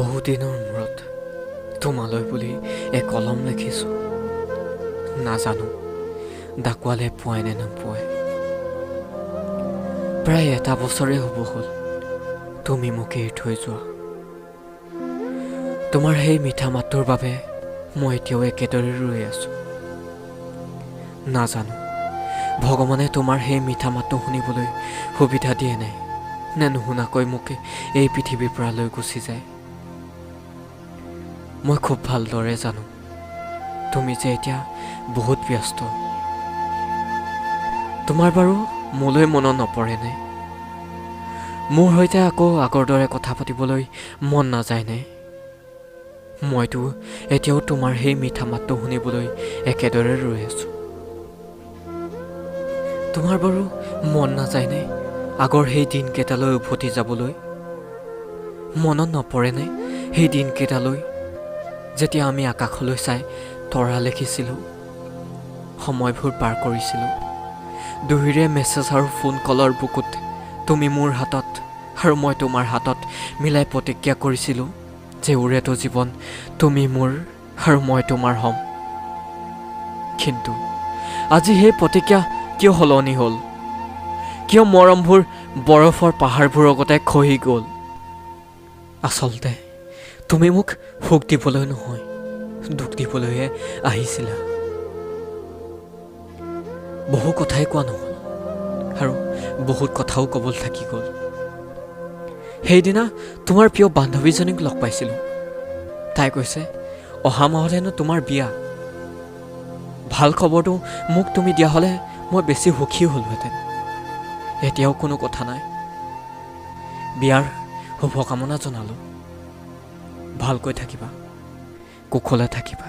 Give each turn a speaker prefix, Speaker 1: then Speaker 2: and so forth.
Speaker 1: বহুদিনৰ মূৰত তোমালৈ বুলি এক কলম লিখিছোঁ। নাজানো ডাকুৱালে পোৱাই নে নোপোৱাই। প্ৰায় এটা বছৰে হ'ব হ'ল তুমি মোক এৰি থৈ যোৱা। তোমাৰ সেই মিঠা মাতটোৰ বাবে মই এতিয়াও একেদৰে ৰৈ আছোঁ। নাজানো ভগৱানে তোমাৰ সেই মিঠা মাতটো শুনিবলৈ সুবিধা দিয়ে নাই নে নুশুনাকৈ মোক এই পৃথিৱীৰ পৰা লৈ গুচি যায়। মই খুব ভালদৰে জানো তুমি যে এতিয়া বহুত ব্যস্ত। তোমাৰ বাৰু মোলৈ মনত নপৰেনে? মোৰ সৈতে আকৌ আগৰ দৰে কথা পাতিবলৈ মন নাযায়নে? মইতো এতিয়াও তোমাৰ সেই মিঠা মাতটো শুনিবলৈ একেদৰে ৰৈ আছোঁ। তোমাৰ বাৰু মন নাযায়নে আগৰ সেই দিনকেইটালৈ উভতি যাবলৈ? মনত নপৰেনে সেই দিনকেইটালৈ যেতিয়া আমি আকাশলৈ চাই তৰা লিখিছিলোঁ, সময়বোৰ পাৰ কৰিছিলোঁ। দুয়োৰে মেছেজ আৰু ফোন কলৰ বুকুত তুমি মোৰ হাতত আৰু মই তোমাৰ হাতত মিলাই প্ৰতিজ্ঞা কৰিছিলোঁ যে উৰেতো জীৱন তুমি মোৰ আৰু মই তোমাৰ হ'ম। কিন্তু আজি সেই প্ৰতিজ্ঞা কিয় সলনি হ'ল? কিয় মৰমবোৰ বৰফৰ পাহাৰবোৰৰ গতে খহি গ'ল? আচলতে তুমি মোক সুখ দিবলৈ নহয়, দুখ দিবলৈহে আহিছিলা। বহু কথাই কোৱা নহ'ল আৰু বহুত কথাও ক'বলৈ থাকি গ'ল। সেইদিনা তোমাৰ প্ৰিয় বান্ধৱীজনীক লগ পাইছিলোঁ। তাই কৈছে অহা মাহত হেনো তোমাৰ বিয়া। ভাল খবৰটো মোক তুমি দিয়া হ'লে মই বেছি সুখী হ'লোহেঁতেন। এতিয়াও কোনো কথা নাই। বিয়াৰ শুভকামনা জনালোঁ। ভালকৈ থাকিবা, কুশলে থাকিবা।